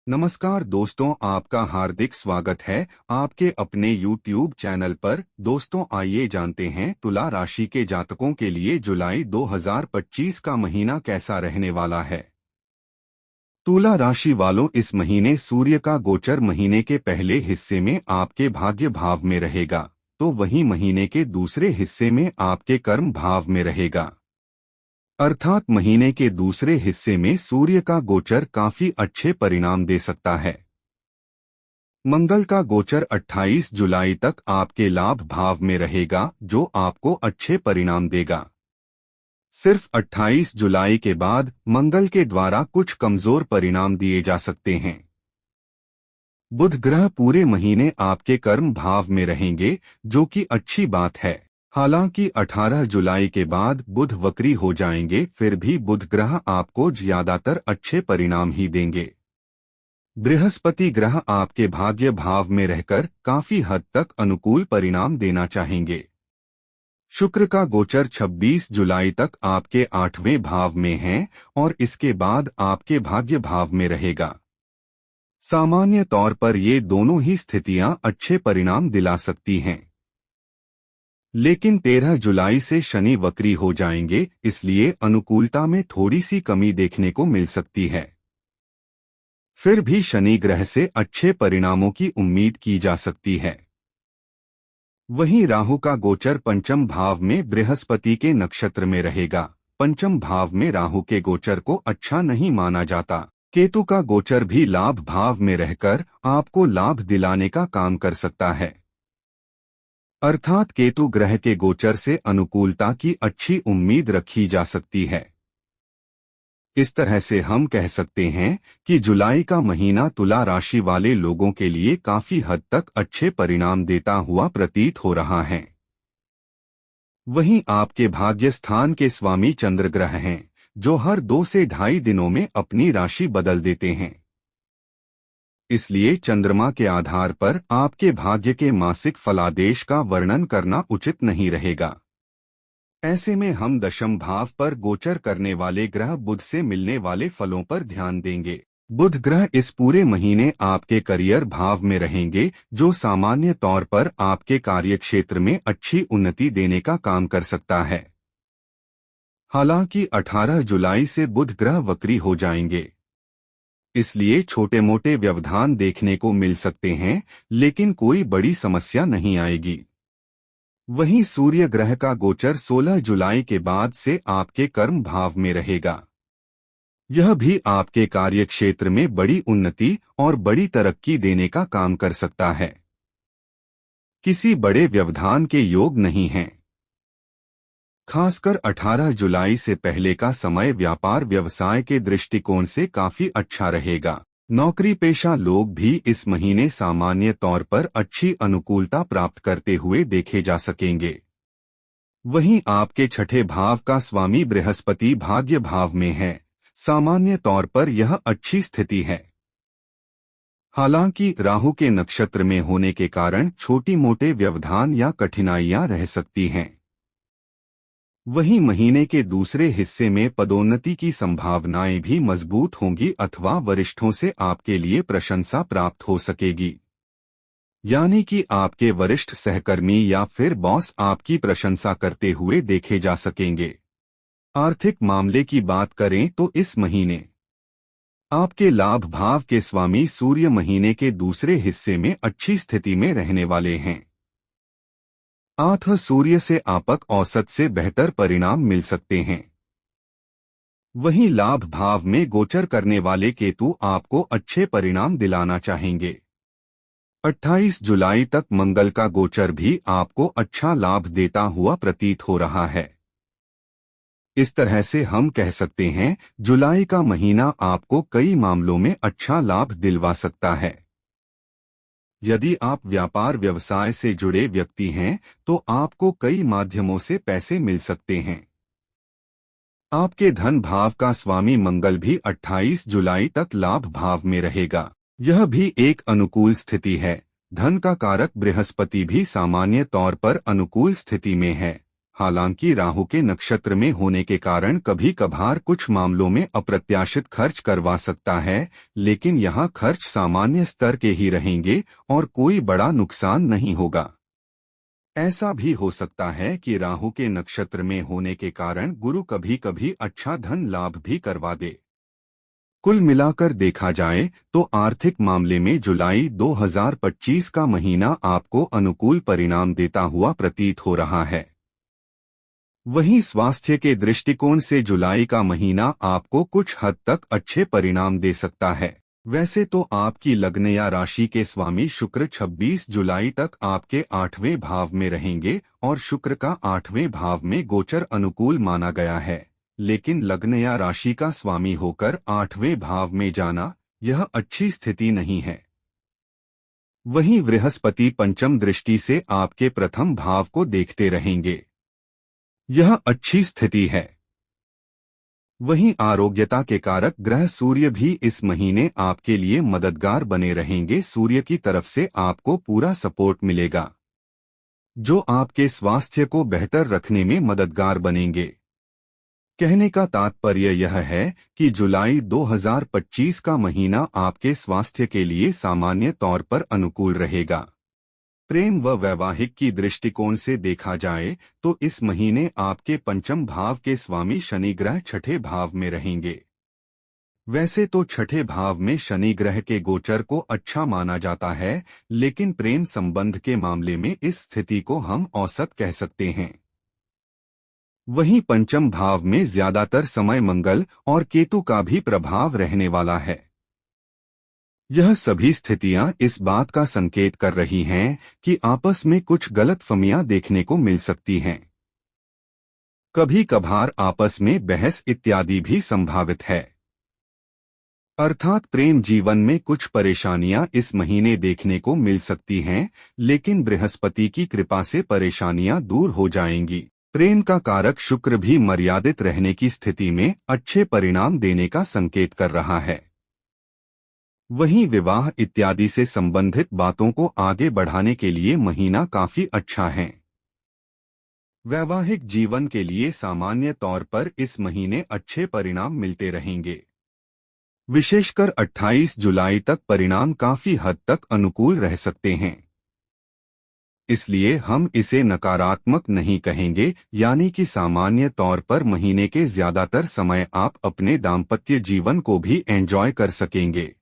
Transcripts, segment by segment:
नमस्कार दोस्तों, आपका हार्दिक स्वागत है आपके अपने YouTube चैनल पर। दोस्तों, आइए जानते हैं तुला राशि के जातकों के लिए जुलाई 2025 का महीना कैसा रहने वाला है। तुला राशि वालों, इस महीने सूर्य का गोचर महीने के पहले हिस्से में आपके भाग्य भाव में रहेगा, तो वहीं महीने के दूसरे हिस्से में आपके कर्म भाव में रहेगा। अर्थात महीने के दूसरे हिस्से में सूर्य का गोचर काफी अच्छे परिणाम दे सकता है। मंगल का गोचर 28 जुलाई तक आपके लाभ भाव में रहेगा, जो आपको अच्छे परिणाम देगा। सिर्फ 28 जुलाई के बाद मंगल के द्वारा कुछ कमजोर परिणाम दिए जा सकते हैं। बुध ग्रह पूरे महीने आपके कर्म भाव में रहेंगे, जो कि अच्छी बात है। हालांकि 18 जुलाई के बाद बुध वक्री हो जाएंगे, फिर भी बुध ग्रह आपको ज्यादातर अच्छे परिणाम ही देंगे। बृहस्पति ग्रह आपके भाग्य भाव में रहकर काफी हद तक अनुकूल परिणाम देना चाहेंगे। शुक्र का गोचर 26 जुलाई तक आपके 8वें भाव में है और इसके बाद आपके भाग्य भाव में रहेगा। सामान्य तौर पर ये दोनों ही स्थितियां अच्छे परिणाम दिला सकती हैं। लेकिन 13 जुलाई से शनि वक्री हो जाएंगे, इसलिए अनुकूलता में थोड़ी सी कमी देखने को मिल सकती है। फिर भी शनि ग्रह से अच्छे परिणामों की उम्मीद की जा सकती है। वहीं राहु का गोचर पंचम भाव में बृहस्पति के नक्षत्र में रहेगा। पंचम भाव में राहु के गोचर को अच्छा नहीं माना जाता। केतु का गोचर भी लाभ भाव में रहकर आपको लाभ दिलाने का काम कर सकता है। अर्थात केतु ग्रह के गोचर से अनुकूलता की अच्छी उम्मीद रखी जा सकती है। इस तरह से हम कह सकते हैं कि जुलाई का महीना तुला राशि वाले लोगों के लिए काफी हद तक अच्छे परिणाम देता हुआ प्रतीत हो रहा है। वहीं आपके भाग्य स्थान के स्वामी चंद्र ग्रह हैं, जो हर 2 से ढाई दिनों में अपनी राशि बदल देते हैं। इसलिए चंद्रमा के आधार पर आपके भाग्य के मासिक फलादेश का वर्णन करना उचित नहीं रहेगा। ऐसे में हम दशम भाव पर गोचर करने वाले ग्रह बुध से मिलने वाले फलों पर ध्यान देंगे। बुध ग्रह इस पूरे महीने आपके करियर भाव में रहेंगे, जो सामान्य तौर पर आपके कार्य क्षेत्र में अच्छी उन्नति देने का काम कर सकता है। हालांकि 18 जुलाई से बुध ग्रह वक्री हो जाएंगे, इसलिए छोटे मोटे व्यवधान देखने को मिल सकते हैं, लेकिन कोई बड़ी समस्या नहीं आएगी। वहीं सूर्य ग्रह का गोचर 16 जुलाई के बाद से आपके कर्म भाव में रहेगा। यह भी आपके कार्य क्षेत्र में बड़ी उन्नति और बड़ी तरक्की देने का काम कर सकता है। किसी बड़े व्यवधान के योग नहीं हैं। खासकर 18 जुलाई से पहले का समय व्यापार व्यवसाय के दृष्टिकोण से काफी अच्छा रहेगा। नौकरी पेशा लोग भी इस महीने सामान्य तौर पर अच्छी अनुकूलता प्राप्त करते हुए देखे जा सकेंगे। वहीं आपके छठे भाव का स्वामी बृहस्पति भाग्य भाव में है। सामान्य तौर पर यह अच्छी स्थिति है। हालांकि राहु के नक्षत्र में होने के कारण छोटी मोटे व्यवधान या कठिनाइयां रह सकती हैं। वहीं महीने के दूसरे हिस्से में पदोन्नति की संभावनाएं भी मजबूत होंगी अथवा वरिष्ठों से आपके लिए प्रशंसा प्राप्त हो सकेगी। यानी कि आपके वरिष्ठ सहकर्मी या फिर बॉस आपकी प्रशंसा करते हुए देखे जा सकेंगे। आर्थिक मामले की बात करें तो इस महीने आपके लाभ भाव के स्वामी सूर्य महीने के दूसरे हिस्से में अच्छी स्थिति में रहने वाले हैं। सूर्य से आपक औसत से बेहतर परिणाम मिल सकते हैं। वहीं लाभ भाव में गोचर करने वाले केतु आपको अच्छे परिणाम दिलाना चाहेंगे। 28 जुलाई तक मंगल का गोचर भी आपको अच्छा लाभ देता हुआ प्रतीत हो रहा है। इस तरह से हम कह सकते हैं जुलाई का महीना आपको कई मामलों में अच्छा लाभ दिलवा सकता है। यदि आप व्यापार व्यवसाय से जुड़े व्यक्ति हैं तो आपको कई माध्यमों से पैसे मिल सकते हैं। आपके धन भाव का स्वामी मंगल भी 28 जुलाई तक लाभ भाव में रहेगा। यह भी एक अनुकूल स्थिति है। धन का कारक बृहस्पति भी सामान्य तौर पर अनुकूल स्थिति में है। हालांकि राहु के नक्षत्र में होने के कारण कभी कभार कुछ मामलों में अप्रत्याशित खर्च करवा सकता है, लेकिन यहाँ खर्च सामान्य स्तर के ही रहेंगे और कोई बड़ा नुकसान नहीं होगा। ऐसा भी हो सकता है कि राहु के नक्षत्र में होने के कारण गुरु कभी कभी अच्छा धन लाभ भी करवा दे। कुल मिलाकर देखा जाए तो आर्थिक मामले में जुलाई 2025 का महीना आपको अनुकूल परिणाम देता हुआ प्रतीत हो रहा है। वहीं स्वास्थ्य के दृष्टिकोण से जुलाई का महीना आपको कुछ हद तक अच्छे परिणाम दे सकता है। वैसे तो आपकी लग्न या राशि के स्वामी शुक्र 26 जुलाई तक आपके 8वें भाव में रहेंगे और शुक्र का 8वें भाव में गोचर अनुकूल माना गया है, लेकिन लग्न या राशि का स्वामी होकर 8वें भाव में जाना यह अच्छी स्थिति नहीं है। वहीं बृहस्पति पंचम दृष्टि से आपके प्रथम भाव को देखते रहेंगे, यह अच्छी स्थिति है। वहीं आरोग्यता के कारक ग्रह सूर्य भी इस महीने आपके लिए मददगार बने रहेंगे। सूर्य की तरफ से आपको पूरा सपोर्ट मिलेगा, जो आपके स्वास्थ्य को बेहतर रखने में मददगार बनेंगे। कहने का तात्पर्य यह है कि जुलाई 2025 का महीना आपके स्वास्थ्य के लिए सामान्य तौर पर अनुकूल रहेगा। प्रेम व वैवाहिक की दृष्टिकोण से देखा जाए तो इस महीने आपके पंचम भाव के स्वामी शनि ग्रह छठे भाव में रहेंगे। वैसे तो छठे भाव में शनि ग्रह के गोचर को अच्छा माना जाता है, लेकिन प्रेम संबंध के मामले में इस स्थिति को हम औसत कह सकते हैं। वहीं पंचम भाव में ज्यादातर समय मंगल और केतु का भी प्रभाव रहने वाला है। यह सभी स्थितियां इस बात का संकेत कर रही हैं कि आपस में कुछ गलतफहमियां देखने को मिल सकती हैं। कभी कभार आपस में बहस इत्यादि भी संभावित है। अर्थात प्रेम जीवन में कुछ परेशानियां इस महीने देखने को मिल सकती हैं, लेकिन बृहस्पति की कृपा से परेशानियां दूर हो जाएंगी। प्रेम का कारक शुक्र भी मर्यादित रहने की स्थिति में अच्छे परिणाम देने का संकेत कर रहा है। वहीं विवाह इत्यादि से संबंधित बातों को आगे बढ़ाने के लिए महीना काफी अच्छा है। वैवाहिक जीवन के लिए सामान्य तौर पर इस महीने अच्छे परिणाम मिलते रहेंगे। विशेषकर 28 जुलाई तक परिणाम काफी हद तक अनुकूल रह सकते हैं। इसलिए हम इसे नकारात्मक नहीं कहेंगे, यानी कि सामान्य तौर पर महीने के ज्यादातर समय आप अपने दाम्पत्य जीवन को भी एंजॉय कर सकेंगे।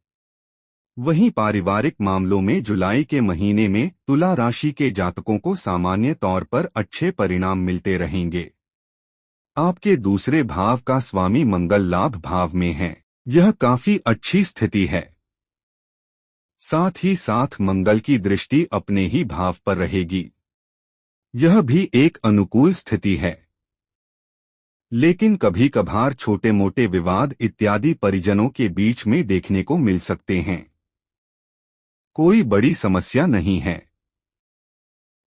वहीं पारिवारिक मामलों में जुलाई के महीने में तुला राशि के जातकों को सामान्य तौर पर अच्छे परिणाम मिलते रहेंगे। आपके दूसरे भाव का स्वामी मंगल लाभ भाव में है, यह काफी अच्छी स्थिति है। साथ ही साथ मंगल की दृष्टि अपने ही भाव पर रहेगी, यह भी एक अनुकूल स्थिति है। लेकिन कभी कभार छोटे मोटे विवाद इत्यादि परिजनों के बीच में देखने को मिल सकते हैं। कोई बड़ी समस्या नहीं है।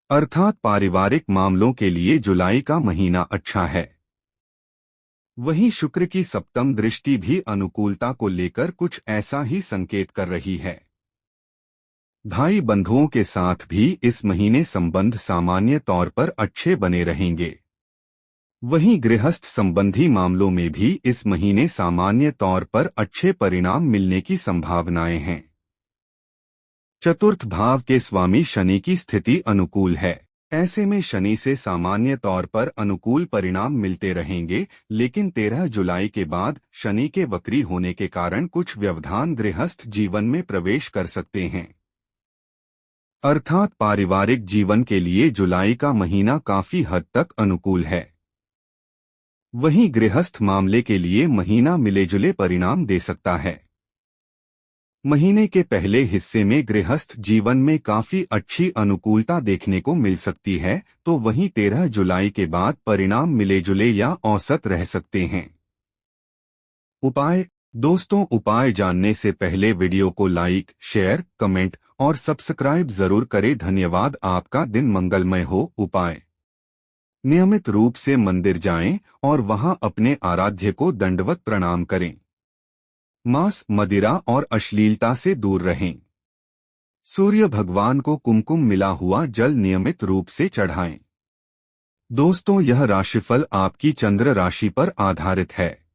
अर्थात पारिवारिक मामलों के लिए जुलाई का महीना अच्छा है। वहीं शुक्र की सप्तम दृष्टि भी अनुकूलता को लेकर कुछ ऐसा ही संकेत कर रही है। भाई बंधुओं के साथ भी इस महीने संबंध सामान्य तौर पर अच्छे बने रहेंगे। वहीं गृहस्थ संबंधी मामलों में भी इस महीने सामान्य तौर पर अच्छे परिणाम मिलने की संभावनाएं हैं। चतुर्थ भाव के स्वामी शनि की स्थिति अनुकूल है। ऐसे में शनि से सामान्य तौर पर अनुकूल परिणाम मिलते रहेंगे, लेकिन 13 जुलाई के बाद शनि के वक्री होने के कारण कुछ व्यवधान गृहस्थ जीवन में प्रवेश कर सकते हैं। अर्थात पारिवारिक जीवन के लिए जुलाई का महीना काफी हद तक अनुकूल है। वहीं गृहस्थ मामले के लिए महीना मिलेजुले परिणाम दे सकता है। महीने के पहले हिस्से में गृहस्थ जीवन में काफी अच्छी अनुकूलता देखने को मिल सकती है, तो वहीं 13 जुलाई के बाद परिणाम मिलेजुले या औसत रह सकते हैं। उपाय। दोस्तों, उपाय जानने से पहले वीडियो को लाइक, शेयर, कमेंट और सब्सक्राइब जरूर करें। धन्यवाद। आपका दिन मंगलमय हो। उपाय। नियमित रूप से मंदिर जाएं और वहां अपने आराध्य को दंडवत प्रणाम करें। मांस, मदिरा और अश्लीलता से दूर रहें। सूर्य भगवान को कुमकुम मिला हुआ जल नियमित रूप से चढ़ाएं। दोस्तों, यह राशिफल आपकी चंद्र राशि पर आधारित है।